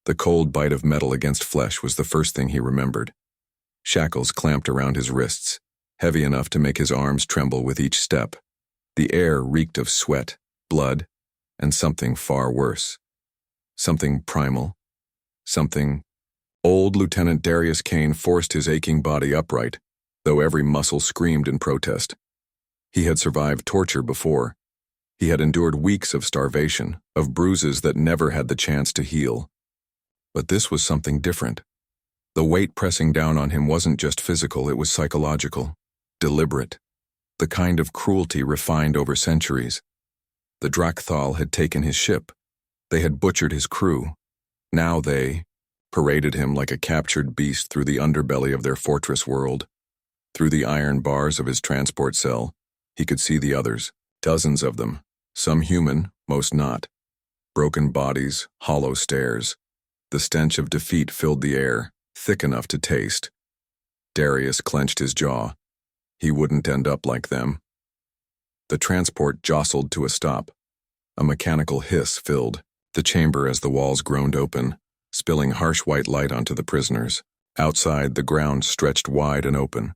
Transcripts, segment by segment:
The cold bite of metal against flesh was the first thing he remembered. Shackles clamped around his wrists, heavy enough to make his arms tremble with each step. The air reeked of sweat, blood, and something far worse. Something primal. Something... Old Lieutenant Darius Kane forced his aching body upright, though every muscle screamed in protest. He had survived torture before. He had endured weeks of starvation, of bruises that never had the chance to heal. But this was something different. The weight pressing down on him wasn't just physical, it was psychological, deliberate, the kind of cruelty refined over centuries. The Drak'Thal had taken his ship. They had butchered his crew. Now they paraded him like a captured beast through the underbelly of their fortress world. Through the iron bars of his transport cell, he could see the others, dozens of them, some human, most not. Broken bodies, hollow stares. The stench of defeat filled the air, thick enough to taste. Darius clenched his jaw. He wouldn't end up like them. The transport jostled to a stop. A mechanical hiss filled the chamber as the walls groaned open, spilling harsh white light onto the prisoners. Outside, the ground stretched wide and open,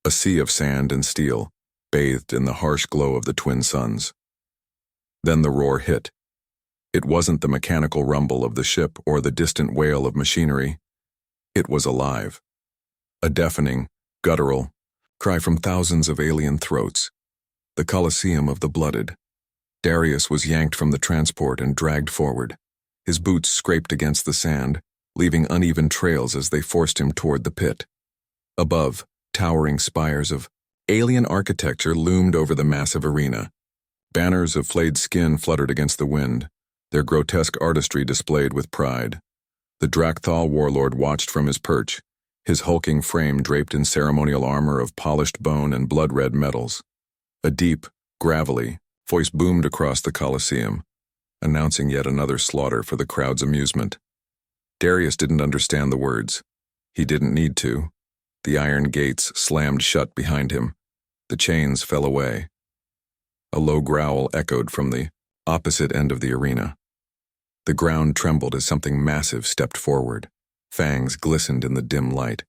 a sea of sand and steel, bathed in the harsh glow of the twin suns. Then the roar hit. It wasn't the mechanical rumble of the ship or the distant wail of machinery. It was alive. A deafening, guttural cry from thousands of alien throats. The coliseum of the blooded. Darius was yanked from the transport and dragged forward. His boots scraped against the sand, leaving uneven trails as they forced him toward the pit. Above, towering spires of alien architecture loomed over the massive arena. Banners of flayed skin fluttered against the wind, their grotesque artistry displayed with pride. The Drak'Thal warlord watched from his perch, his hulking frame draped in ceremonial armor of polished bone and blood-red metals. A deep, gravelly voice boomed across the coliseum, announcing yet another slaughter for the crowd's amusement. Darius didn't understand the words. He didn't need to. The iron gates slammed shut behind him. The chains fell away. A low growl echoed from the opposite end of the arena. The ground trembled as something massive stepped forward. Fangs glistened in the dim light.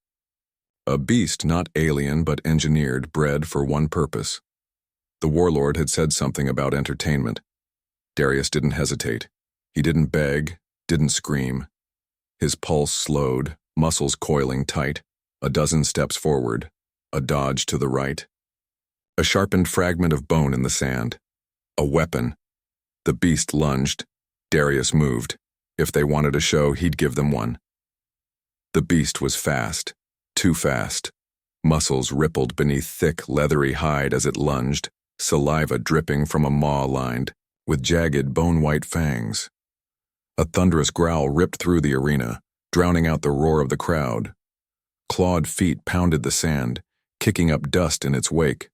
A beast not alien but engineered, bred for one purpose. The warlord had said something about entertainment. Darius didn't hesitate. He didn't beg, didn't scream. His pulse slowed, muscles coiling tight, a dozen steps forward, a dodge to the right. A sharpened fragment of bone in the sand. A weapon. The beast lunged. Darius moved. If they wanted a show, he'd give them one. The beast was fast. Too fast. Muscles rippled beneath thick, leathery hide as it lunged, saliva dripping from a maw lined with jagged, bone-white fangs. A thunderous growl ripped through the arena, drowning out the roar of the crowd. Clawed feet pounded the sand, kicking up dust in its wake.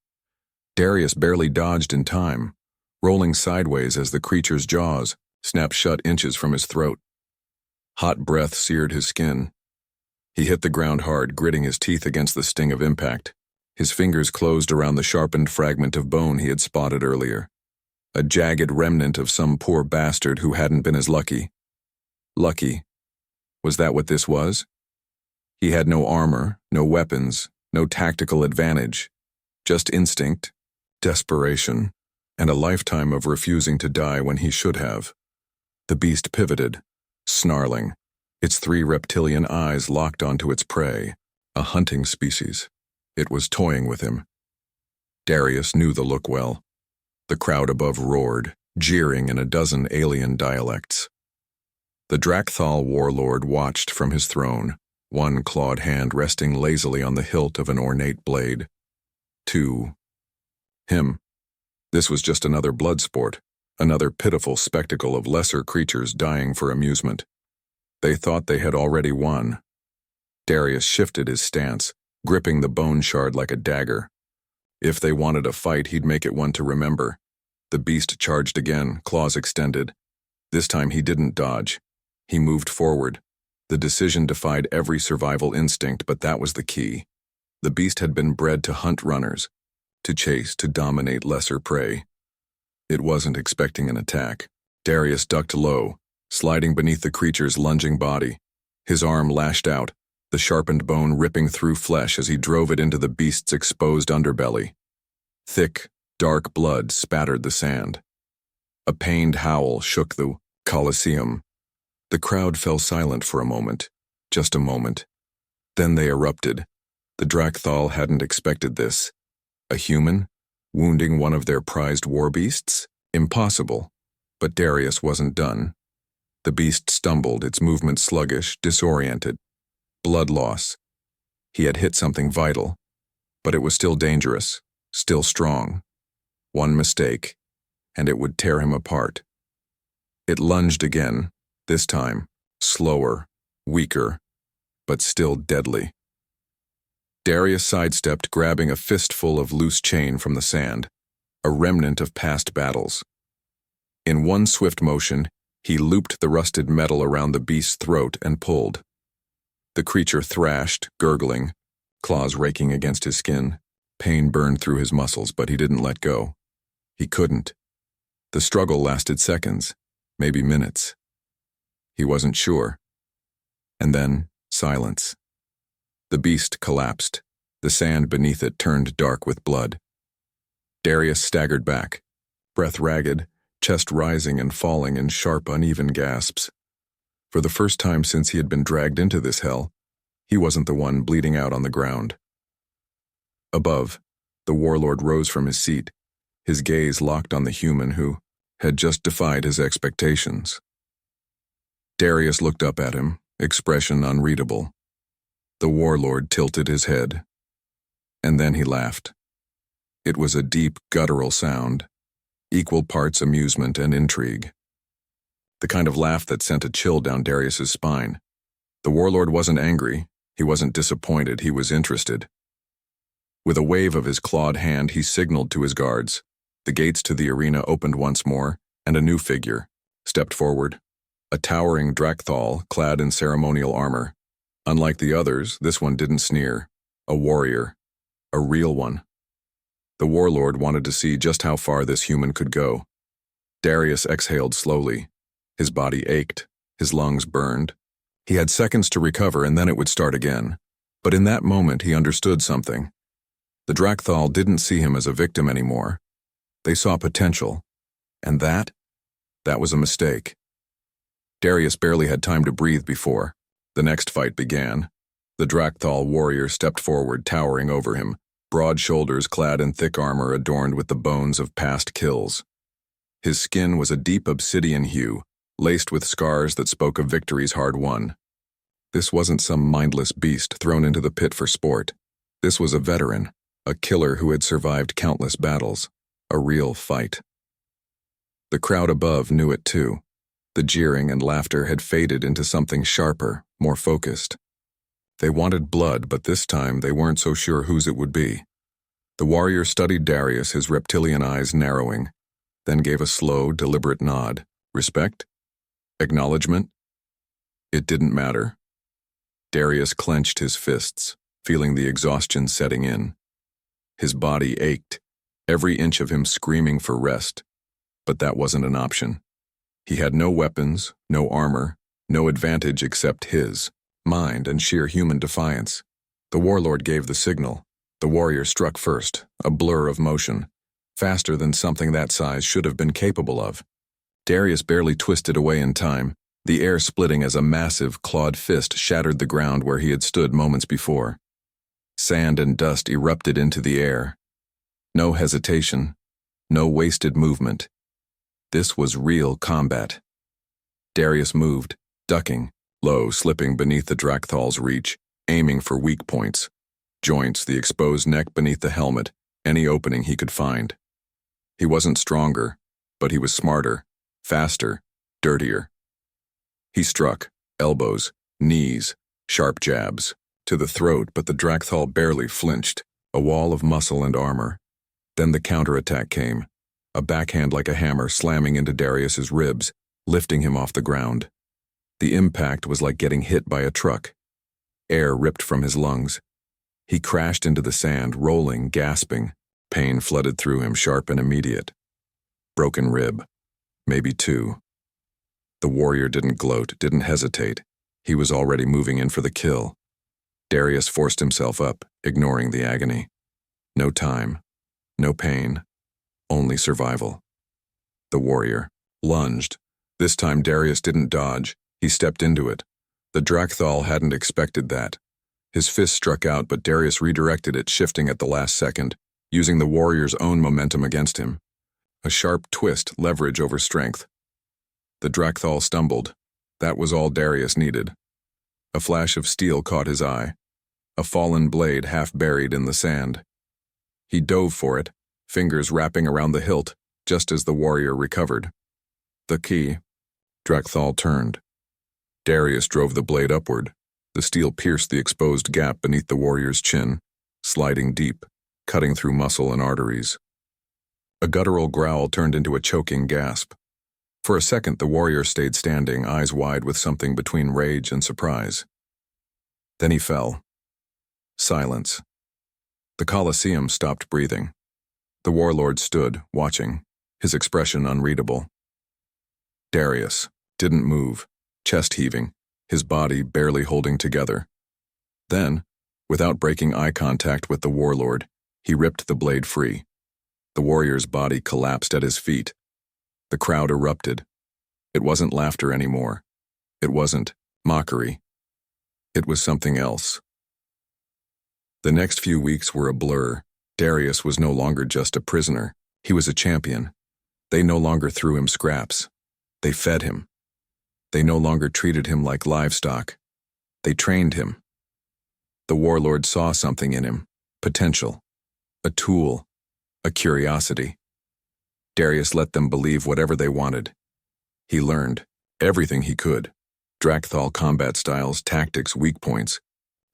Darius barely dodged in time, rolling sideways as the creature's jaws snapped shut inches from his throat. Hot breath seared his skin. He hit the ground hard, gritting his teeth against the sting of impact. His fingers closed around the sharpened fragment of bone he had spotted earlier. A jagged remnant of some poor bastard who hadn't been as lucky. Lucky. Was that what this was? He had no armor, no weapons, no tactical advantage. Just instinct, desperation, and a lifetime of refusing to die when he should have. The beast pivoted, snarling, its 3 reptilian eyes locked onto its prey, a hunting species. It was toying with him. Darius knew the look well. The crowd above roared, jeering in a dozen alien dialects. The Drak'Thal warlord watched from his throne, one clawed hand resting lazily on the hilt of an ornate blade. 2. Him. This was just another blood sport, another pitiful spectacle of lesser creatures dying for amusement. They thought they had already won. Darius shifted his stance, gripping the bone shard like a dagger. If they wanted a fight, he'd make it one to remember. The beast charged again, claws extended. This time he didn't dodge. He moved forward. The decision defied every survival instinct, but that was the key. The beast had been bred to hunt runners, to chase, to dominate lesser prey. It wasn't expecting an attack. Darius ducked low, sliding beneath the creature's lunging body. His arm lashed out, the sharpened bone ripping through flesh as he drove it into the beast's exposed underbelly. Thick, dark blood spattered the sand. A pained howl shook the coliseum. The crowd fell silent for a moment, just a moment. Then they erupted. The Drak'Thal hadn't expected this. A human, wounding one of their prized war beasts? Impossible. But Darius wasn't done. The beast stumbled, its movement sluggish, disoriented. Blood loss. He had hit something vital, but it was still dangerous, still strong. One mistake, and it would tear him apart. It lunged again, this time, slower, weaker, but still deadly. Darius sidestepped, grabbing a fistful of loose chain from the sand, a remnant of past battles. In one swift motion, he looped the rusted metal around the beast's throat and pulled. The creature thrashed, gurgling, claws raking against his skin. Pain burned through his muscles, but he didn't let go. He couldn't. The struggle lasted seconds, maybe minutes. He wasn't sure. And then, silence. The beast collapsed. The sand beneath it turned dark with blood. Darius staggered back, breath ragged, chest rising and falling in sharp, uneven gasps. For the first time since he had been dragged into this hell, he wasn't the one bleeding out on the ground. Above, the warlord rose from his seat, his gaze locked on the human who had just defied his expectations. Darius looked up at him, expression unreadable. The warlord tilted his head. And then he laughed. It was a deep, guttural sound, equal parts amusement and intrigue. The kind of laugh that sent a chill down Darius's spine. The warlord wasn't angry, he wasn't disappointed, he was interested. With a wave of his clawed hand, he signaled to his guards. The gates to the arena opened once more, and a new figure stepped forward. A towering Drak'Thal clad in ceremonial armor. Unlike the others, this one didn't sneer. A warrior. A real one. The warlord wanted to see just how far this human could go. Darius exhaled slowly. His body ached, his lungs burned. He had seconds to recover and then it would start again. But in that moment he understood something. The Drak'Thal didn't see him as a victim anymore. They saw potential. And that was a mistake. Darius barely had time to breathe before the next fight began. The Drak'Thal warrior stepped forward, towering over him, broad shoulders clad in thick armor adorned with the bones of past kills. His skin was a deep obsidian hue, laced with scars that spoke of victories hard won. This wasn't some mindless beast thrown into the pit for sport. This was a veteran, a killer who had survived countless battles, a real fight. The crowd above knew it too. The jeering and laughter had faded into something sharper, more focused. They wanted blood, but this time they weren't so sure whose it would be. The warrior studied Darius, his reptilian eyes narrowing, then gave a slow, deliberate nod. Respect? Acknowledgement? It didn't matter. Darius clenched his fists, feeling the exhaustion setting in. His body ached, every inch of him screaming for rest. But that wasn't an option. He had no weapons, no armor, no advantage except his mind and sheer human defiance. The warlord gave the signal. The warrior struck first, a blur of motion, faster than something that size should have been capable of. Darius barely twisted away in time, the air splitting as a massive, clawed fist shattered the ground where he had stood moments before. Sand and dust erupted into the air. No hesitation, no wasted movement. This was real combat. Darius moved, ducking, low, slipping beneath the Drak'Thal's reach, aiming for weak points. Joints, the exposed neck beneath the helmet, any opening he could find. He wasn't stronger, but he was smarter, faster, dirtier. He struck, elbows, knees, sharp jabs, to the throat, but the Drak'Thal barely flinched, a wall of muscle and armor. Then the counterattack came, a backhand like a hammer slamming into Darius's ribs, lifting him off the ground. The impact was like getting hit by a truck. Air ripped from his lungs. He crashed into the sand, rolling, gasping. Pain flooded through him, sharp and immediate. Broken rib. Maybe two. The warrior didn't gloat, didn't hesitate. He was already moving in for the kill. Darius forced himself up, ignoring the agony. No time, no pain, only survival. The warrior lunged. This time Darius didn't dodge, he stepped into it. The Drak'Thal hadn't expected that. His fist struck out, but Darius redirected it, shifting at the last second, using the warrior's own momentum against him. A sharp twist, leverage over strength. The Drak'Thal stumbled. That was all Darius needed. A flash of steel caught his eye. A fallen blade half buried in the sand. He dove for it, fingers wrapping around the hilt, just as the warrior recovered. The key. Drak'Thal turned. Darius drove the blade upward. The steel pierced the exposed gap beneath the warrior's chin, sliding deep, cutting through muscle and arteries. A guttural growl turned into a choking gasp. For a second, the warrior stayed standing, eyes wide with something between rage and surprise. Then he fell. Silence. The coliseum stopped breathing. The warlord stood, watching, his expression unreadable. Darius didn't move, chest heaving, his body barely holding together. Then, without breaking eye contact with the warlord, he ripped the blade free. The warrior's body collapsed at his feet. The crowd erupted. It wasn't laughter anymore. It wasn't mockery. It was something else. The next few weeks were a blur. Darius was no longer just a prisoner. He was a champion. They no longer threw him scraps. They fed him. They no longer treated him like livestock. They trained him. The warlord saw something in him, potential, a tool, a curiosity. Darius let them believe whatever they wanted. He learned everything he could, Drak'Thal combat styles, tactics, weak points.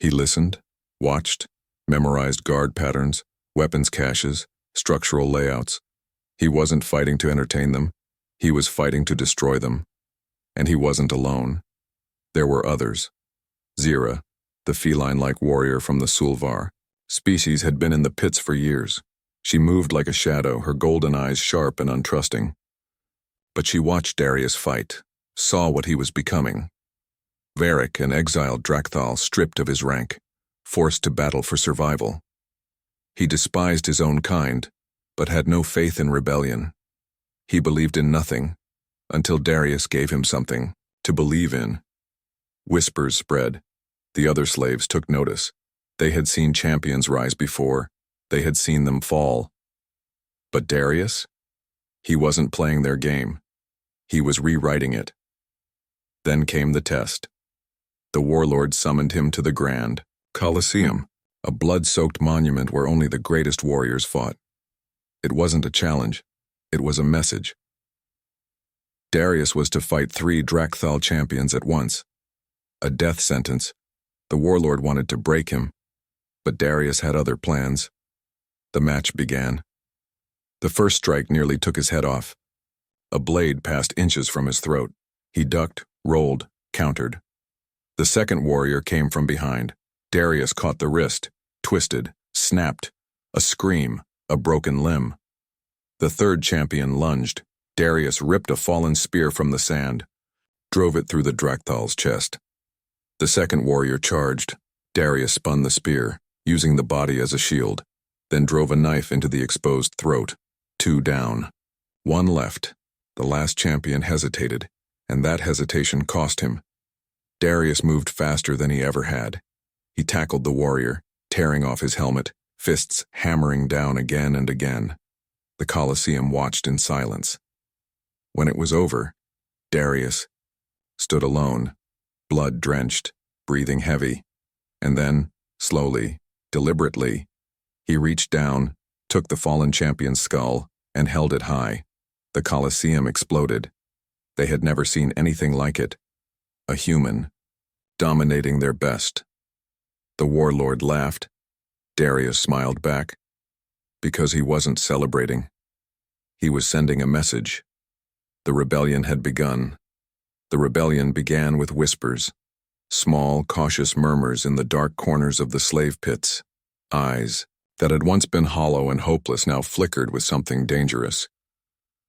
He listened, watched, memorized guard patterns, weapons caches, structural layouts. He wasn't fighting to entertain them. He was fighting to destroy them. And he wasn't alone. There were others. Zira, the feline-like warrior from the Sulvar species, had been in the pits for years. She moved like a shadow, her golden eyes sharp and untrusting. But she watched Darius fight, saw what he was becoming. Varric, an exiled Drak'Thal, stripped of his rank, forced to battle for survival. He despised his own kind, but had no faith in rebellion. He believed in nothing, until Darius gave him something to believe in. Whispers spread. The other slaves took notice. They had seen champions rise before. They had seen them fall. But Darius? He wasn't playing their game. He was rewriting it. Then came the test. The warlord summoned him to the grand coliseum, a blood-soaked monument where only the greatest warriors fought. It wasn't a challenge. It was a message. Darius was to fight 3 Drak'Thal champions at once. A death sentence. The warlord wanted to break him, but Darius had other plans. The match began. The first strike nearly took his head off. A blade passed inches from his throat. He ducked, rolled, countered. The second warrior came from behind. Darius caught the wrist, twisted, snapped. A scream, a broken limb. The third champion lunged. Darius ripped a fallen spear from the sand, drove it through the Drak'Thal's chest. The second warrior charged. Darius spun the spear, using the body as a shield, then drove a knife into the exposed throat. 2 down. 1 left. The last champion hesitated, and that hesitation cost him. Darius moved faster than he ever had. He tackled the warrior, tearing off his helmet, fists hammering down again and again. The Coliseum watched in silence. When it was over, Darius stood alone, blood-drenched, breathing heavy, and then, slowly, deliberately, he reached down, took the fallen champion's skull, and held it high. The Coliseum exploded. They had never seen anything like it. A human, dominating their best. The warlord laughed. Darius smiled back. Because he wasn't celebrating. He was sending a message. The rebellion had begun. The rebellion began with whispers, small, cautious murmurs in the dark corners of the slave pits. Eyes that had once been hollow and hopeless now flickered with something dangerous.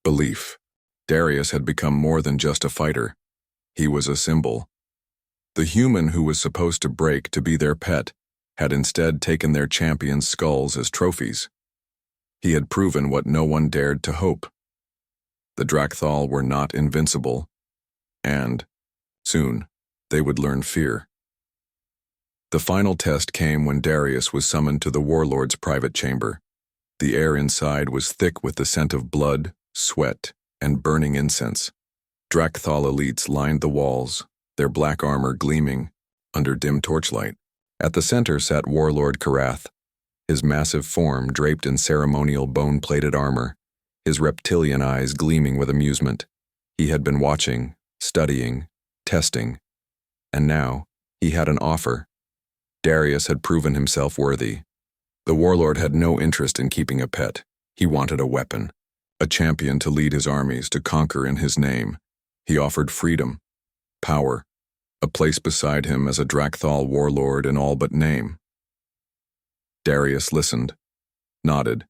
Belief. Darius had become more than just a fighter. He was a symbol. The human who was supposed to break to be their pet had instead taken their champion's skulls as trophies. He had proven what no one dared to hope. The Drak'Thal were not invincible, and, soon, they would learn fear. The final test came when Darius was summoned to the warlord's private chamber. The air inside was thick with the scent of blood, sweat, and burning incense. Drak'Thal elites lined the walls, their black armor gleaming under dim torchlight. At the center sat Warlord Karath, his massive form draped in ceremonial bone-plated armor, his reptilian eyes gleaming with amusement. He had been watching, studying, testing, and now he had an offer. Darius had proven himself worthy. The warlord had no interest in keeping a pet. He wanted a weapon, a champion to lead his armies, to conquer in his name. He offered freedom, power, a place beside him as a Drak'Thal warlord in all but name. Darius listened, nodded,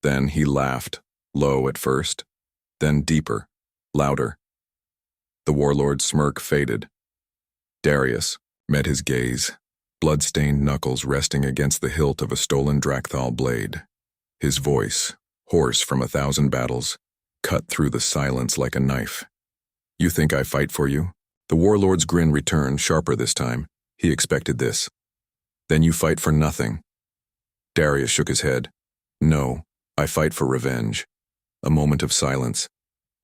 then he laughed, low at first, then deeper, louder. The warlord's smirk faded. Darius met his gaze, blood-stained knuckles resting against the hilt of a stolen Drak'Thal blade. His voice, hoarse from 1,000 battles, cut through the silence like a knife. "You think I fight for you?" The warlord's grin returned, sharper this time. He expected this. "Then you fight for nothing." Darius shook his head. "No, I fight for revenge." A moment of silence.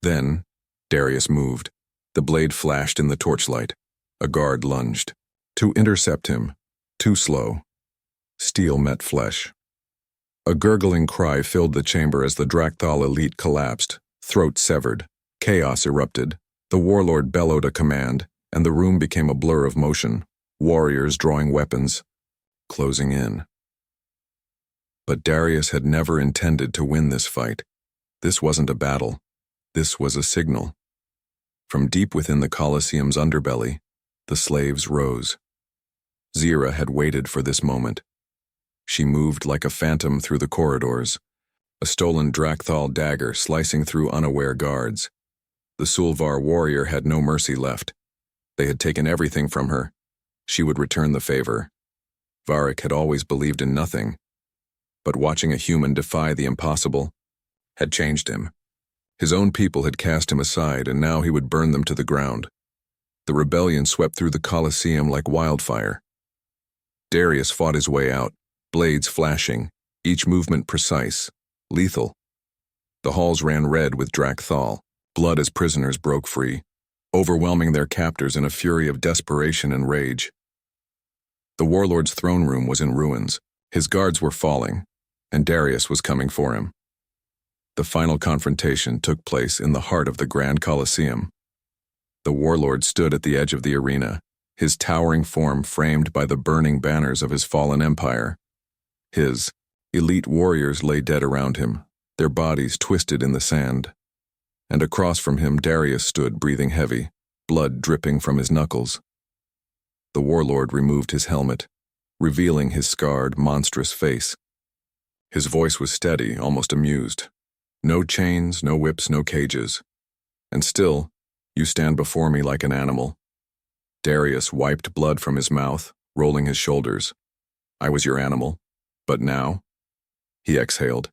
Then, Darius moved. The blade flashed in the torchlight. A guard lunged. To intercept him. Too slow. Steel met flesh. A gurgling cry filled the chamber as the Drak'Thal elite collapsed, throat severed. Chaos erupted. The warlord bellowed a command, and the room became a blur of motion, warriors drawing weapons, closing in. But Darius had never intended to win this fight. This wasn't a battle. This was a signal. From deep within the coliseum's underbelly, the slaves rose. Zira had waited for this moment. She moved like a phantom through the corridors, a stolen Drak'Thal dagger slicing through unaware guards. The Sulvar warrior had no mercy left. They had taken everything from her. She would return the favor. Varric had always believed in nothing, but watching a human defy the impossible had changed him. His own people had cast him aside, and now he would burn them to the ground. The rebellion swept through the coliseum like wildfire. Darius fought his way out, blades flashing, each movement precise, lethal. The halls ran red with Drak'Thal, blood as prisoners broke free, overwhelming their captors in a fury of desperation and rage. The warlord's throne room was in ruins. His guards were falling, and Darius was coming for him. The final confrontation took place in the heart of the Grand Coliseum. The warlord stood at the edge of the arena, his towering form framed by the burning banners of his fallen empire. His elite warriors lay dead around him, their bodies twisted in the sand. And across from him Darius stood, breathing heavy, blood dripping from his knuckles. The warlord removed his helmet, revealing his scarred, monstrous face. His voice was steady, almost amused. "No chains, no whips, no cages. And still, you stand before me like an animal." Darius wiped blood from his mouth, rolling his shoulders. "I was your animal, but now?" He exhaled.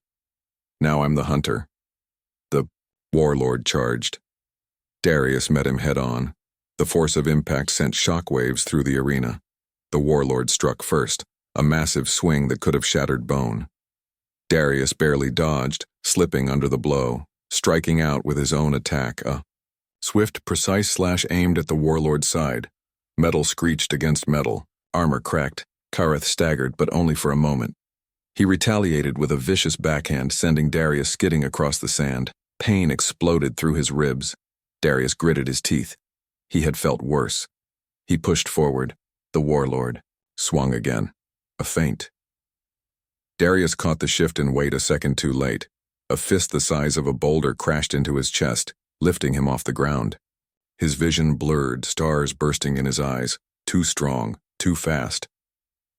"Now I'm the hunter." The warlord charged. Darius met him head-on. The force of impact sent shockwaves through the arena. The warlord struck first, a massive swing that could have shattered bone. Darius barely dodged, slipping under the blow, striking out with his own attack, a swift, precise slash aimed at the warlord's side. Metal screeched against metal, armor cracked. Karath staggered, but only for a moment. He retaliated with a vicious backhand, sending Darius skidding across the sand. Pain exploded through his ribs. Darius gritted his teeth. He had felt worse. He pushed forward. The warlord swung again. A feint. Darius caught the shift in weight a second too late. A fist the size of a boulder crashed into his chest, lifting him off the ground. His vision blurred, stars bursting in his eyes. Too strong, too fast.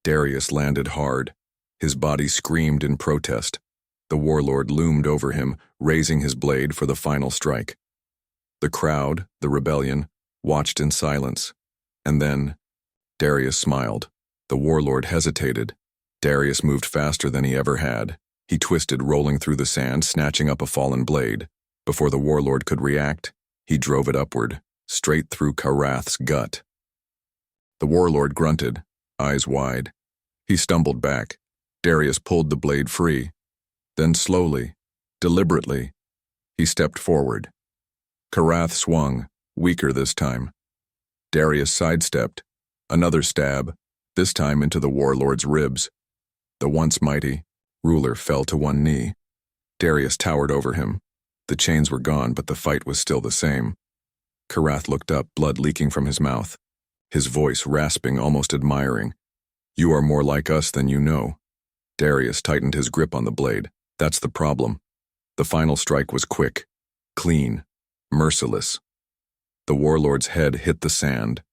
Darius landed hard. His body screamed in protest. The warlord loomed over him, raising his blade for the final strike. The crowd, the rebellion, watched in silence. And then, Darius smiled. The warlord hesitated. Darius moved faster than he ever had. He twisted, rolling through the sand, snatching up a fallen blade. Before the warlord could react, he drove it upward, straight through Karath's gut. The warlord grunted, eyes wide. He stumbled back. Darius pulled the blade free. Then slowly, deliberately, he stepped forward. Karath swung, weaker this time. Darius sidestepped. Another stab, this time into the warlord's ribs. The once mighty ruler fell to one knee. Darius towered over him. The chains were gone, but the fight was still the same. Karath looked up, blood leaking from his mouth. His voice rasping, almost admiring. "You are more like us than you know." Darius tightened his grip on the blade. That's the problem. The final strike was quick, clean, merciless. The warlord's head hit the sand,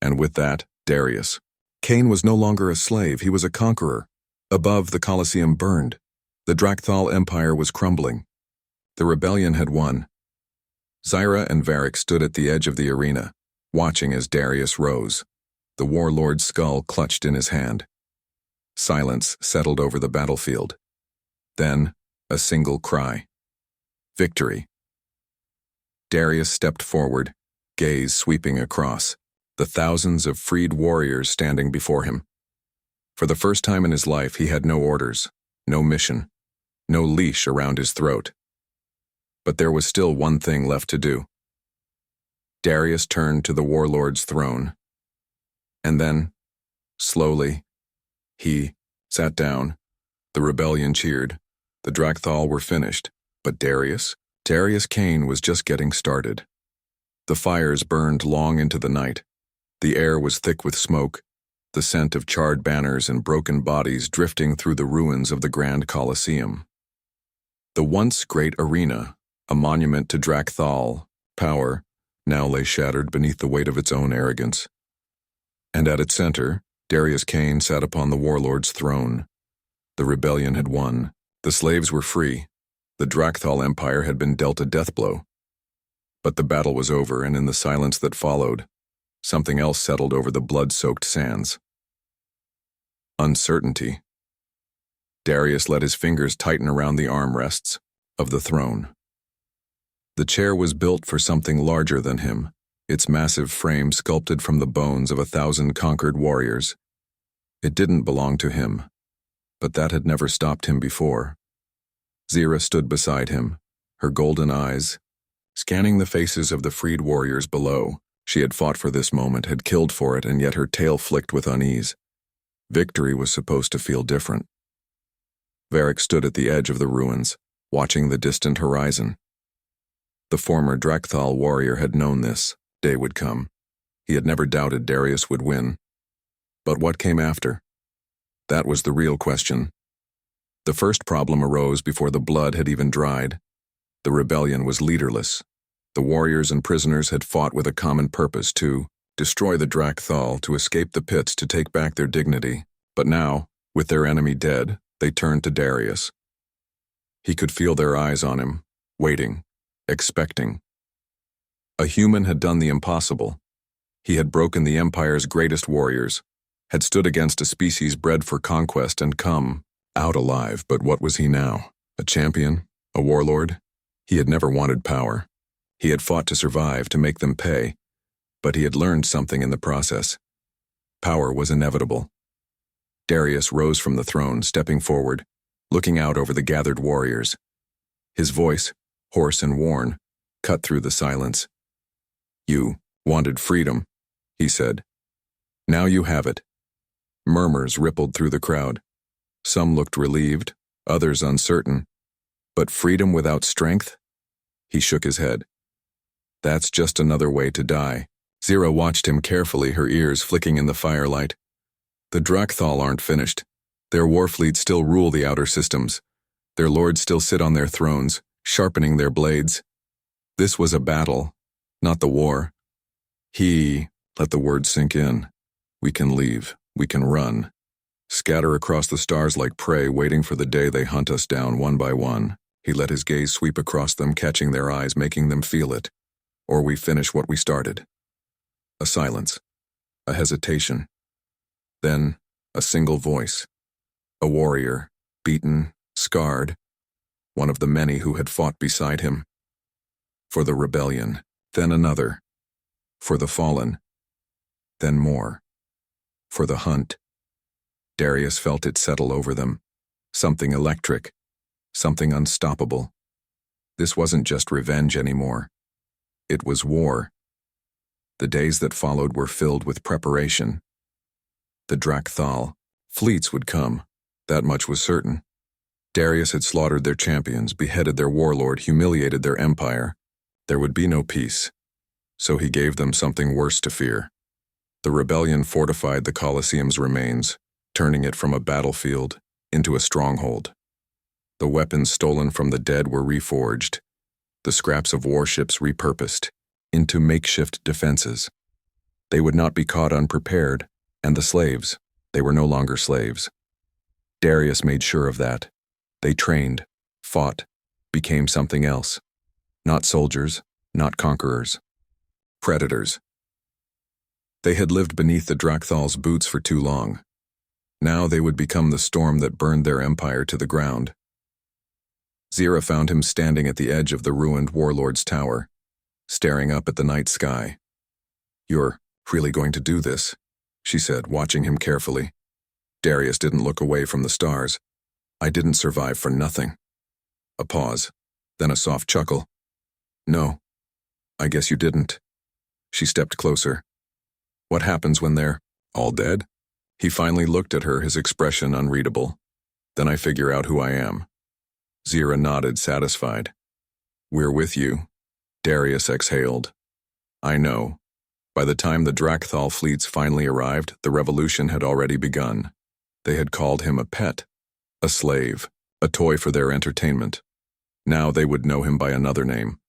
and with that, Darius. Kane was no longer a slave, he was a conqueror. Above, the coliseum burned. The Drak'Thal Empire was crumbling. The rebellion had won. Zyra and Varric stood at the edge of the arena, watching as Darius rose. The warlord's skull clutched in his hand. Silence settled over the battlefield. Then, a single cry. Victory. Darius stepped forward, gaze sweeping across, the thousands of freed warriors standing before him. For the first time in his life, he had no orders, no mission, no leash around his throat. But there was still one thing left to do. Darius turned to the warlord's throne. And then, slowly, he sat down. The rebellion cheered. The Drak'Thal were finished. But Darius Kane was just getting started. The fires burned long into the night. The air was thick with smoke, the scent of charred banners and broken bodies drifting through the ruins of the Grand Coliseum. The once great arena, a monument to Drak'Thal power, now lay shattered beneath the weight of its own arrogance. And at its center, Darius Kane sat upon the warlord's throne. The rebellion had won. The slaves were free. The Drak'Thal Empire had been dealt a death blow. But the battle was over, and in the silence that followed, something else settled over the blood-soaked sands. Uncertainty. Darius let his fingers tighten around the armrests of the throne. The chair was built for something larger than him, its massive frame sculpted from the bones of 1,000 conquered warriors. It didn't belong to him, but that had never stopped him before. Zyra stood beside him, her golden eyes scanning the faces of the freed warriors below. She had fought for this moment, had killed for it, and yet her tail flicked with unease. Victory was supposed to feel different. Varric stood at the edge of the ruins, watching the distant horizon. The former Drak'Thal warrior had known this day would come. He had never doubted Darius would win. But what came after? That was the real question. The first problem arose before the blood had even dried. The rebellion was leaderless. The warriors and prisoners had fought with a common purpose to destroy the Drak'Thal, to escape the pits, to take back their dignity. But now, with their enemy dead, they turned to Darius. He could feel their eyes on him, waiting, expecting. A human had done the impossible. He had broken the Empire's greatest warriors, had stood against a species bred for conquest and come out alive. But what was he now? A champion? A warlord? He had never wanted power. He had fought to survive, to make them pay. But he had learned something in the process. Power was inevitable. Darius rose from the throne, stepping forward, looking out over the gathered warriors. His voice, hoarse and worn, cut through the silence. "You wanted freedom," he said. "Now you have it." Murmurs rippled through the crowd. Some looked relieved, others uncertain. But freedom without strength? He shook his head. That's just another way to die. Zyra watched him carefully, her ears flicking in the firelight. The Drak'Thal aren't finished. Their war fleets still rule the outer systems. Their lords still sit on their thrones, sharpening their blades. This was a battle, not the war. He let the words sink in. We can leave. We can run. Scatter across the stars like prey, waiting for the day they hunt us down one by one. He let his gaze sweep across them, catching their eyes, making them feel it. Or we finish what we started. A silence. A hesitation. Then, a single voice. A warrior, beaten, scarred. One of the many who had fought beside him. For the rebellion. Then another. For the fallen. Then more. For the hunt. Darius felt it settle over them. Something electric. Something unstoppable. This wasn't just revenge anymore. It was war. The days that followed were filled with preparation. The Drak'Thal fleets would come. That much was certain. Darius had slaughtered their champions, beheaded their warlord, humiliated their empire. There would be no peace. So he gave them something worse to fear. The rebellion fortified the coliseum's remains, turning it from a battlefield into a stronghold. The weapons stolen from the dead were reforged, the scraps of warships repurposed into makeshift defenses. They would not be caught unprepared, and the slaves, they were no longer slaves. Darius made sure of that. They trained, fought, became something else. Not soldiers, not conquerors. Predators. They had lived beneath the Drak'Thal's boots for too long. Now they would become the storm that burned their empire to the ground. Zira found him standing at the edge of the ruined warlord's tower, staring up at the night sky. "You're really going to do this?" she said, watching him carefully. Darius didn't look away from the stars. "I didn't survive for nothing." A pause, then a soft chuckle. "No, I guess you didn't." She stepped closer. "What happens when they're all dead?" He finally looked at her, his expression unreadable. "Then I figure out who I am." Zira nodded, satisfied. "We're with you." Darius exhaled. "I know." By the time the Drak'Thal fleets finally arrived, the revolution had already begun. They had called him a pet, a slave, a toy for their entertainment. Now they would know him by another name.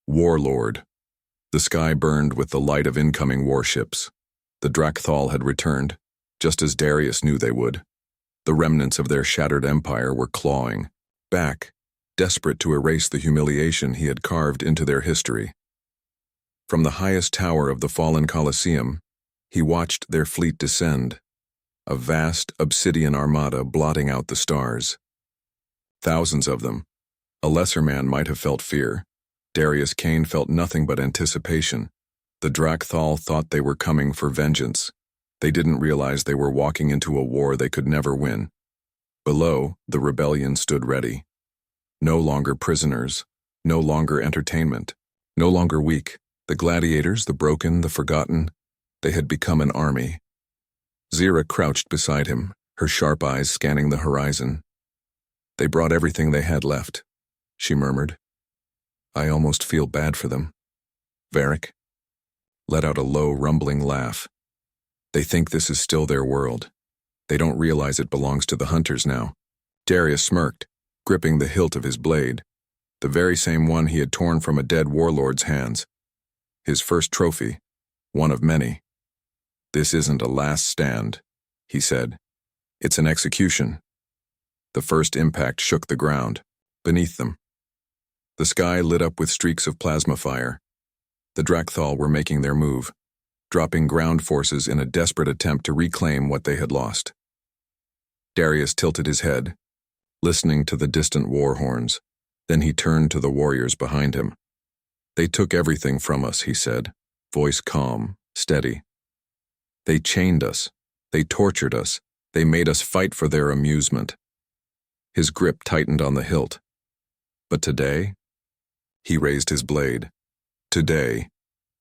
Warlord. The sky burned with the light of incoming warships. The Drak'Thal had returned, just as Darius knew they would. The remnants of their shattered empire were clawing back, desperate to erase the humiliation he had carved into their history. From the highest tower of the fallen coliseum, he watched their fleet descend, a vast obsidian armada blotting out the stars. Thousands of them. A lesser man might have felt fear. Darius Kane felt nothing but anticipation. The Drak'Thal thought they were coming for vengeance. They didn't realize they were walking into a war they could never win. Below, the rebellion stood ready. No longer prisoners, no longer entertainment, no longer weak. The gladiators, the broken, the forgotten, they had become an army. Zira crouched beside him, her sharp eyes scanning the horizon. "They brought everything they had left," she murmured. "I almost feel bad for them." Varric let out a low, rumbling laugh. "They think this is still their world. They don't realize it belongs to the hunters now." Darius smirked, gripping the hilt of his blade, the very same one he had torn from a dead warlord's hands. His first trophy, one of many. "This isn't a last stand," he said. "It's an execution." The first impact shook the ground, beneath them. The sky lit up with streaks of plasma fire. The Drak'Thal were making their move, dropping ground forces in a desperate attempt to reclaim what they had lost. Darius tilted his head, listening to the distant war horns. Then he turned to the warriors behind him. "They took everything from us," he said, voice calm, steady. "They chained us. They tortured us. They made us fight for their amusement." His grip tightened on the hilt. "But today?" He raised his blade. "Today,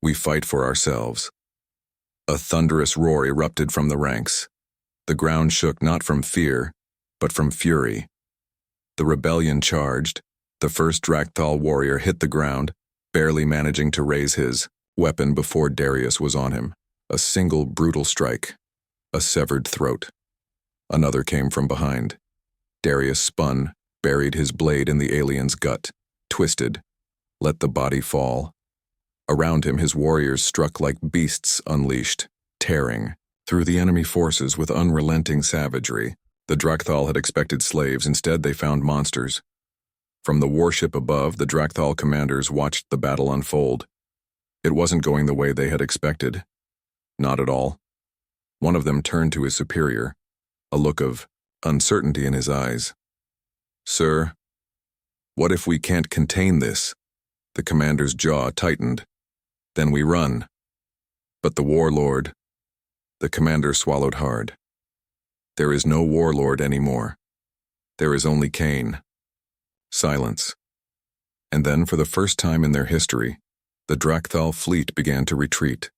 we fight for ourselves." A thunderous roar erupted from the ranks. The ground shook not from fear, but from fury. The rebellion charged. The first Drak'Thal warrior hit the ground, barely managing to raise his weapon before Darius was on him. A single brutal strike. A severed throat. Another came from behind. Darius spun, buried his blade in the alien's gut, twisted, let the body fall. Around him, his warriors struck like beasts unleashed, tearing through the enemy forces with unrelenting savagery. The Drak'Thal had expected slaves. Instead, they found monsters. From the warship above, the Drak'Thal commanders watched the battle unfold. It wasn't going the way they had expected. Not at all. One of them turned to his superior, a look of uncertainty in his eyes. Sir, what if we can't contain this? The commander's jaw tightened. Then we run. But the warlord... The commander swallowed hard. There is no warlord anymore. There is only Kane. Silence. And then, for the first time in their history, the Drak'Thal fleet began to retreat.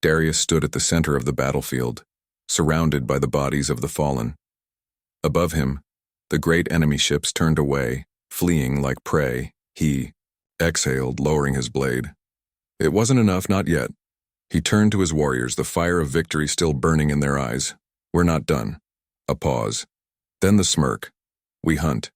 Darius stood at the center of the battlefield, surrounded by the bodies of the fallen. Above him, the great enemy ships turned away, fleeing like prey. He exhaled, lowering his blade. It wasn't enough, not yet. He turned to his warriors, the fire of victory still burning in their eyes. We're not done. A pause. Then the smirk. We hunt.